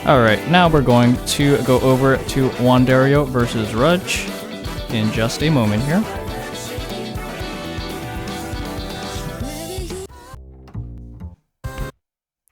Alright, now we're going to go over to Wanderio versus Rudge in just a moment here.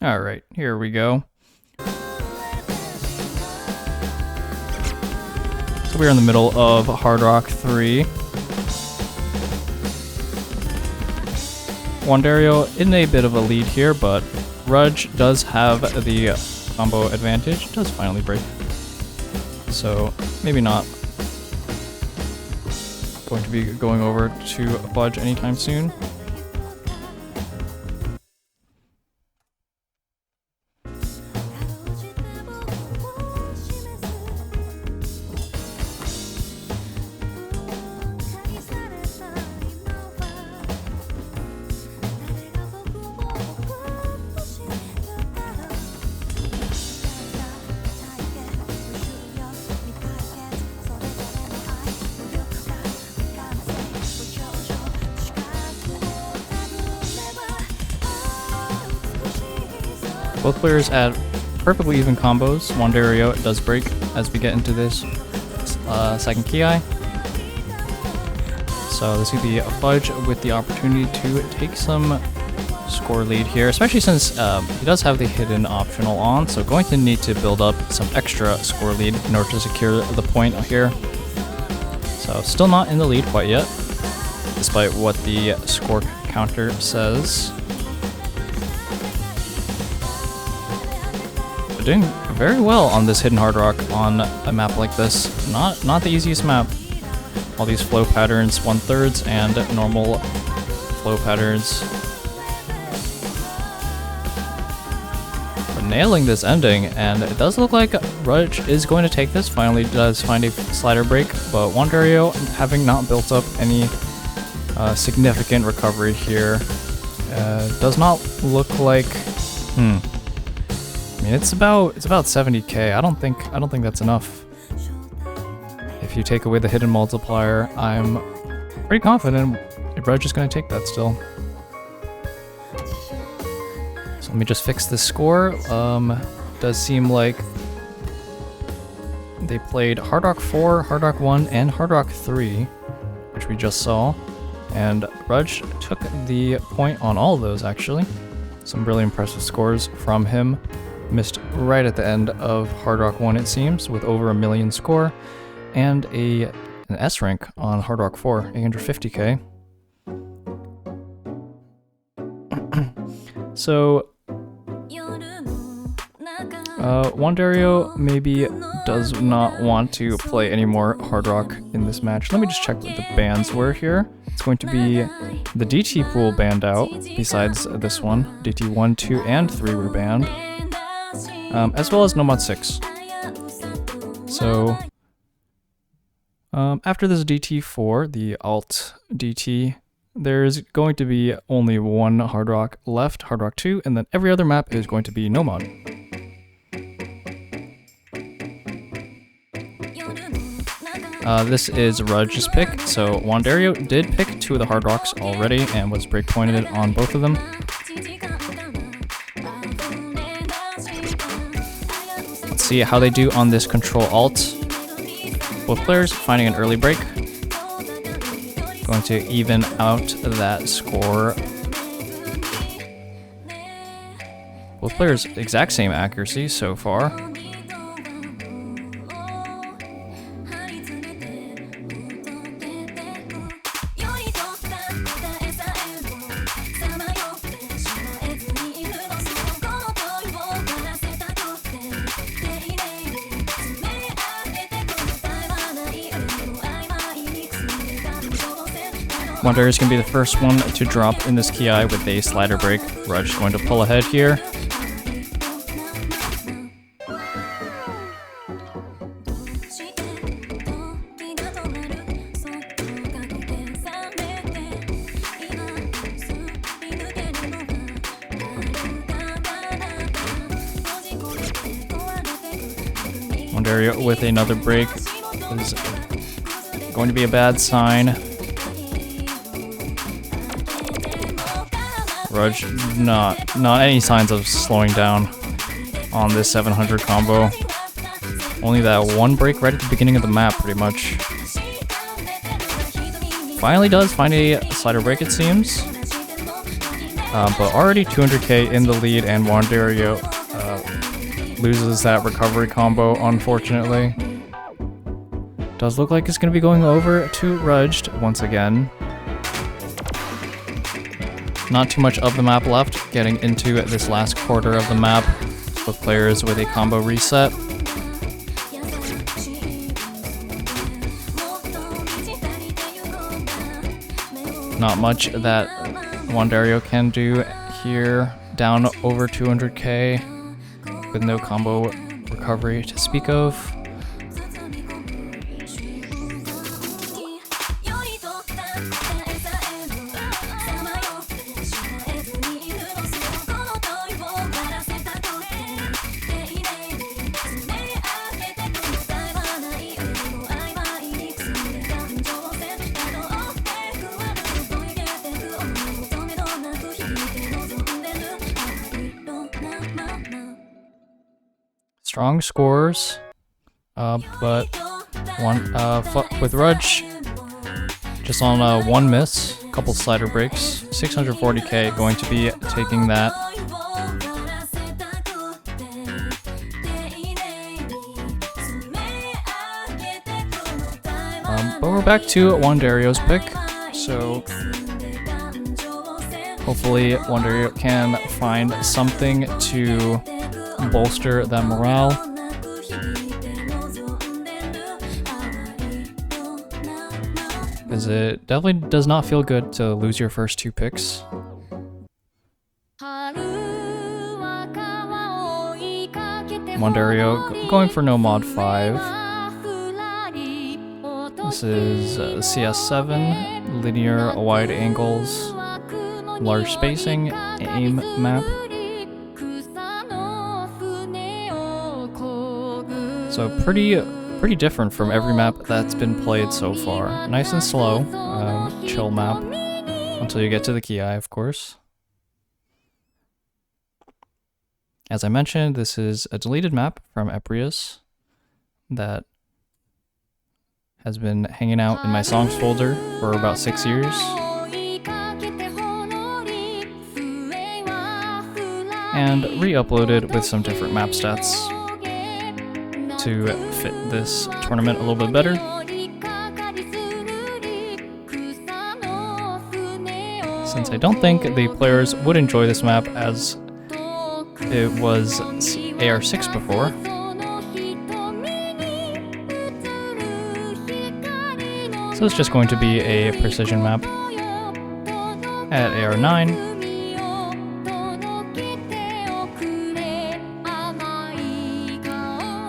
Alright, here we go. So we're in the middle of Hard Rock 3. Wanderio in a bit of a lead here, but Rudge does have the combo advantage. It does finally break. So maybe not going to be going over to fudge anytime soon. Both players add perfectly even combos. Wanderio does break as we get into this second ki. So this would be a fudge with the opportunity to take some score lead here, especially since he does have the hidden optional on, so going to need to build up some extra score lead in order to secure the point here. So still not in the lead quite yet, despite what the score counter says. Doing very well on this hidden hard rock on a map like this. Not the easiest map. All these flow patterns, 1/3 and normal flow patterns. But nailing this ending, and it does look like Rudge is going to take this. Finally does find a slider break, but Wanderio, having not built up any significant recovery here, does not look like. I mean, it's about 70k. I don't think that's enough. If you take away the hidden multiplier, I'm pretty confident Rudge is going to take that still. So let me just fix this score. Does seem like they played Hard Rock 4, Hard Rock 1, and Hard Rock 3, which we just saw, and Rudge took the point on all of those actually. Some really impressive scores from him. Missed right at the end of Hard Rock 1, it seems, with over 1 million score, and an S rank on Hard Rock 4, 850k. So, Wanderio maybe does not want to play any more Hard Rock in this match. Let me just check what the bans were here. It's going to be the DT pool banned out, besides this one. DT 1, 2, and 3 were banned. As well as No Mod 6. So, after this DT4, the Alt DT, there's going to be only one Hard Rock left, Hard Rock 2, and then every other map is going to be No Mod. This is Rudge's pick, so Wanderio did pick 2 of the Hard Rocks already and was breakpointed on both of them. See how they do on this Control Alt. Both players finding an early break. Going to even out that score. Both players exact same accuracy so far. Wanderio is going to be the first one to drop in this ki with a slider break. Rudge is going to pull ahead here. Wanderio with another break is going to be a bad sign. Rudge, not any signs of slowing down. on this 700 combo. Only that one break right at the beginning of the map, pretty much. Finally does find a slider break, it seems. But already 200k in the lead, and Wanderio loses that recovery combo, unfortunately. Does look like it's going to be going over to Rudged once again. Not too much of the map left, getting into this last quarter of the map with players with a combo reset. Not much that Wanderio can do here, down over 200k with no combo recovery to speak of. Strong scores, but with Rudge just on one miss, a couple slider breaks, 640k going to be taking that. But we're back to Wanderio's pick, so hopefully Wanderio can find something to bolster that morale. Because it definitely does not feel good to lose your first two picks. Wanderio going for no mod 5. This is CS7, linear wide angles, large spacing, aim map. So pretty different from every map that's been played so far. Nice and slow, chill map, until you get to the Ki, of course. As I mentioned, this is a deleted map from Eprius that has been hanging out in my songs folder for about 6 years. And re-uploaded with some different map stats to fit this tournament a little bit better. Since I don't think the players would enjoy this map as it was AR6 before. So it's just going to be a precision map at AR9.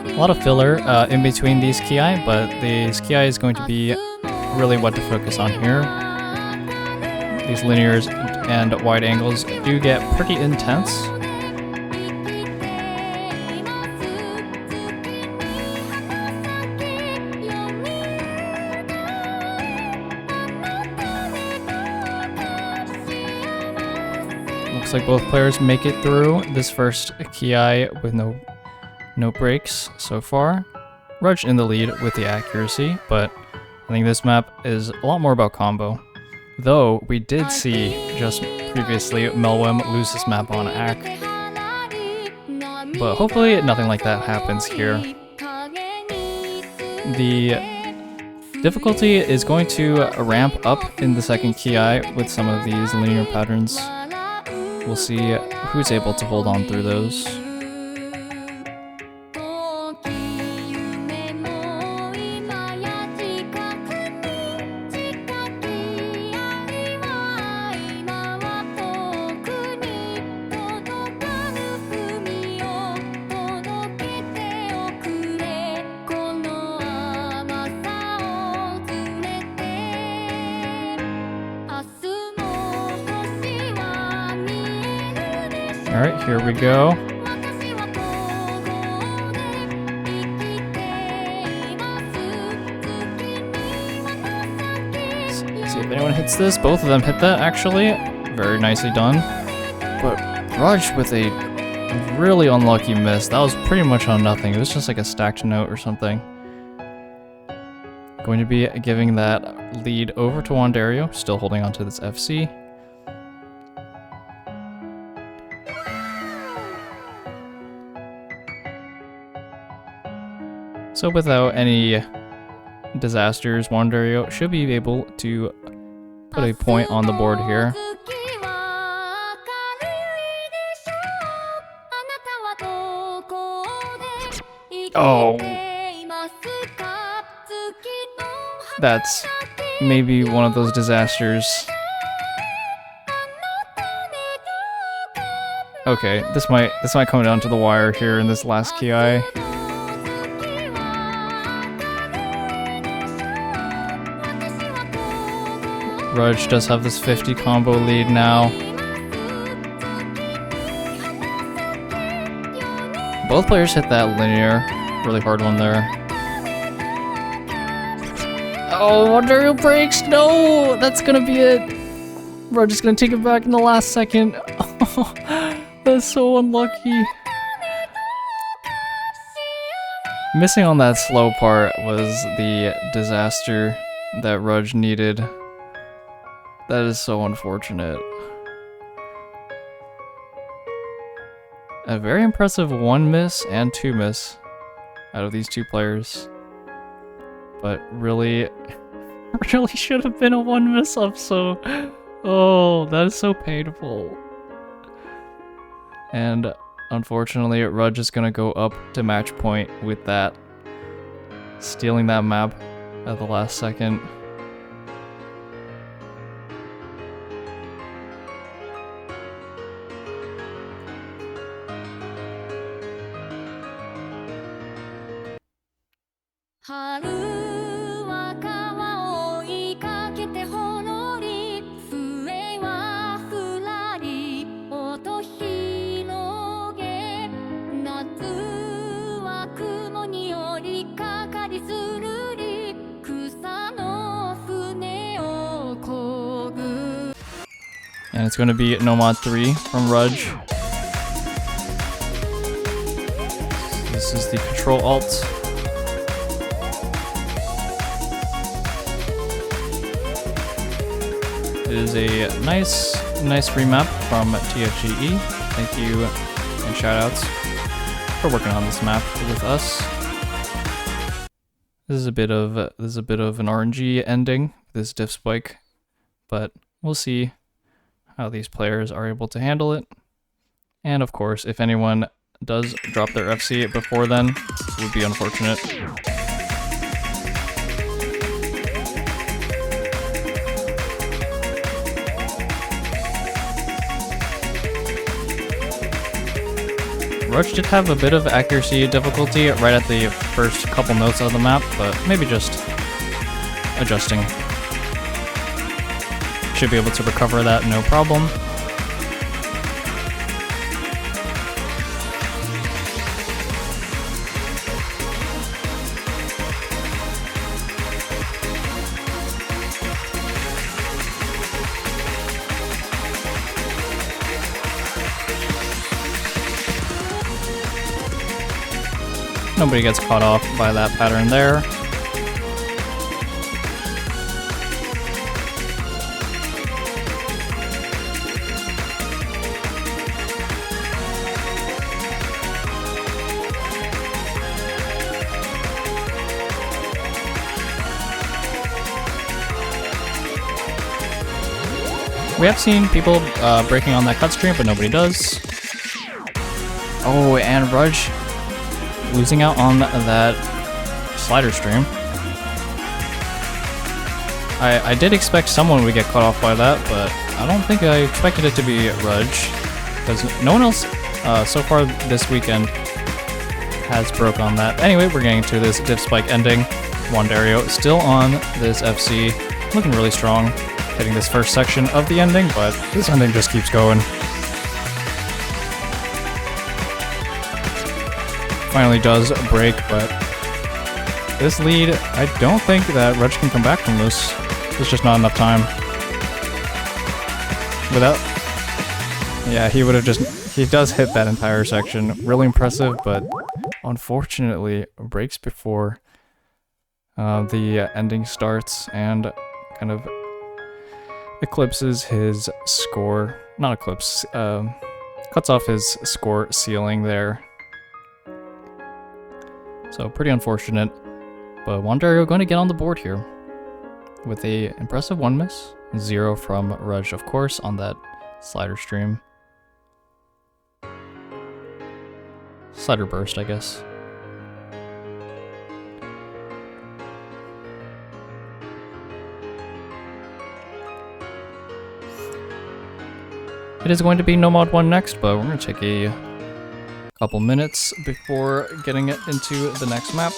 A lot of filler in between these Ki, but these Ki is going to be really what to focus on here. These linears and wide angles do get pretty intense. Looks like both players make it through this first Ki with no breaks so far. Rudge in the lead with the accuracy, but I think this map is a lot more about combo. Though we did see just previously Melwim lose this map on Ac. But hopefully nothing like that happens here. The difficulty is going to ramp up in the second Ki with some of these linear patterns. We'll see who's able to hold on through those. Alright, here we go. See if anyone hits this. Both of them hit that, actually. Very nicely done. But Rudge with a Really unlucky miss. That was pretty much on nothing. It was just like a stacked note or something. Going to be giving that lead over to Wanderio, still holding on to this FC. So without any disasters, Wanderio should be able to put a point on the board here. Oh, that's maybe one of those disasters. Okay, this might come down to the wire here in this last ki. Rudge does have this 50 combo lead now. Both players hit that linear, really hard one there. Oh, Wanderio breaks! No! That's gonna be it! Rudge is gonna take it back in the last second. Oh, that's so unlucky. Missing on that slow part was the disaster that Rudge needed. That is so unfortunate. A very impressive 1 miss and 2 miss out of these two players. But really should have been a 1 miss up, so... Oh, that is so painful. And unfortunately, Rudge is gonna go up to match point with that. Stealing that map at the last second. And it's going to be Nomad 3 from Rudge. This is the Control Alt. It is a nice remap from TFGE. Thank you and shoutouts for working on this map with us. This is a bit of an RNG ending, this diff spike, but we'll see how these players are able to handle it. And of course, if anyone does drop their FC before then, it would be unfortunate. Rudge did have a bit of accuracy difficulty right at the first couple notes of the map, but maybe just adjusting. Should be able to recover that, no problem. Nobody gets caught off by that pattern there. We have seen people breaking on that cut stream, but nobody does. Oh, and Rudge losing out on that slider stream. I did expect someone would get cut off by that, but I don't think I expected it to be Rudge, because no one else so far this weekend has broke on that. Anyway, we're getting to this diff spike ending. Wanderio still on this FC, looking really strong, hitting this first section of the ending, but this ending just keeps going. Finally does break, but this lead, I don't think that Rudge can come back from this. There's just not enough time. Yeah, he would have just He does hit that entire section. Really impressive, but unfortunately breaks before the ending starts and kind of eclipses his score. Not eclipse, cuts off his score ceiling there. So pretty unfortunate, but Wanderio going to get on the board here with a impressive 1 miss, 0 from Rudge, of course, on that slider stream. Slider burst, I guess. It is going to be No Mod 1 next, but we're going to take a couple minutes before getting it into the next map.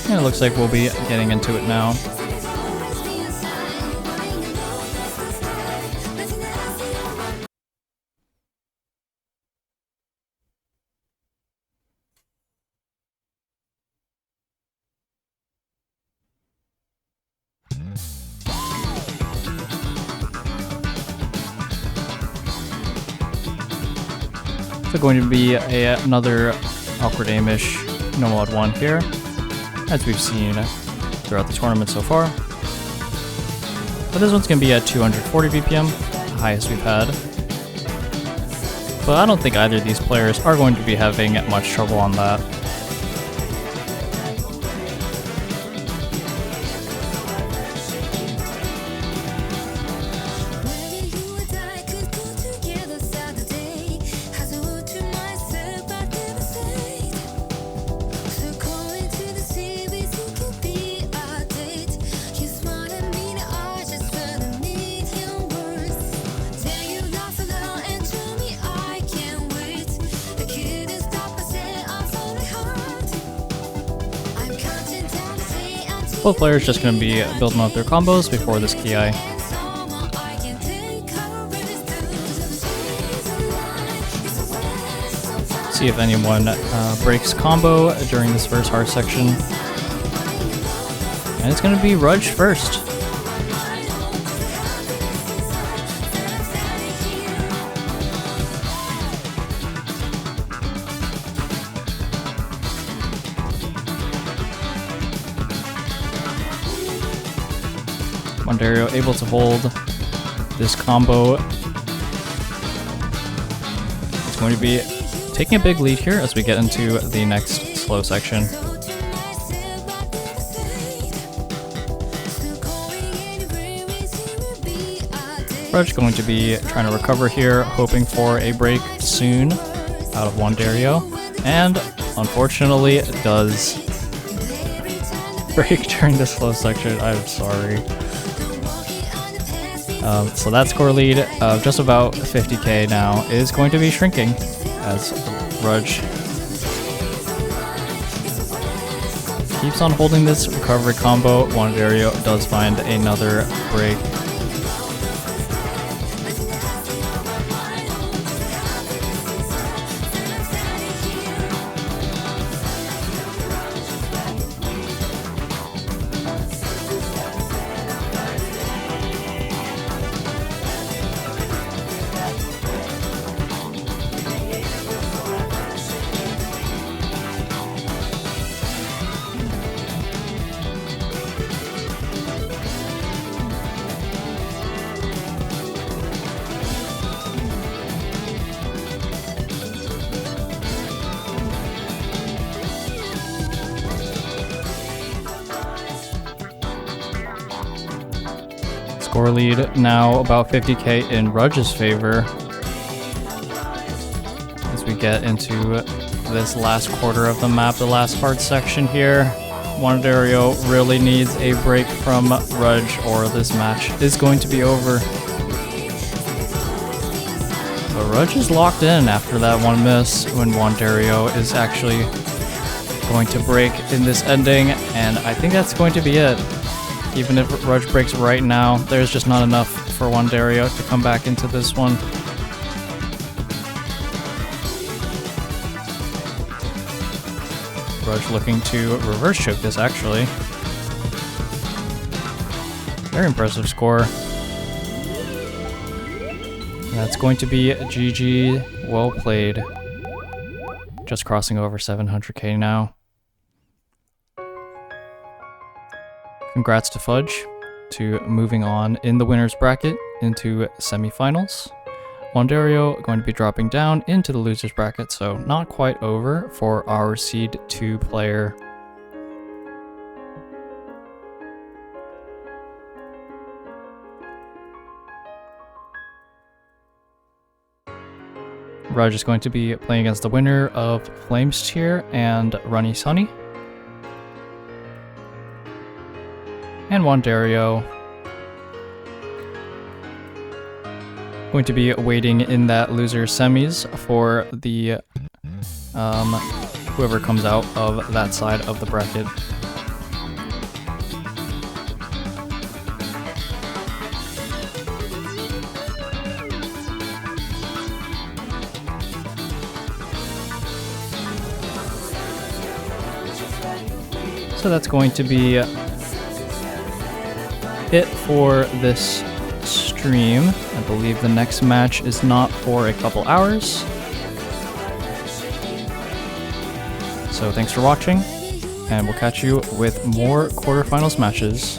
And it looks like we'll be getting into it now. So going to be another awkward aimish No Mod 1 here, as we've seen throughout the tournament so far. But this one's going to be at 240 BPM, the highest we've had. But I don't think either of these players are going to be having much trouble on that. Both players just going to be building up their combos before this Ki. See if anyone breaks combo during this first hard section. And it's going to be Rudge first. Wanderio able to hold this combo. It's going to be taking a big lead here as we get into the next slow section. Fudge going to be trying to recover here, hoping for a break soon out of Wanderio, and unfortunately it does break during the slow section. I'm sorry. So that score lead of just about 50k now is going to be shrinking as Rudge keeps on holding this recovery combo. Wanderio does find another break. Score lead now about 50k in Rudge's favor as we get into this last quarter of the map, the last hard section here. Wanderio really needs a break from Rudge or this match is going to be over. But Rudge is locked in after that one miss when Wanderio is actually going to break in this ending, and I think that's going to be it. Even if Rudge breaks right now, there's just not enough for Wanderio to come back into this one. Rudge looking to reverse choke this, actually. Very impressive score. And that's going to be GG. Well played. Just crossing over 700k now. Congrats to Fudge to moving on in the winner's bracket into semifinals. Wanderio going to be dropping down into the loser's bracket, so not quite over for our Seed 2 player. Rudge is going to be playing against the winner of Flames Tier and Runny Sunny. And Wanderio going to be waiting in that loser semis for the whoever comes out of that side of the bracket. So that's going to be it for this stream. I believe the next match is not for a couple hours. So thanks for watching, and we'll catch you with more quarterfinals matches.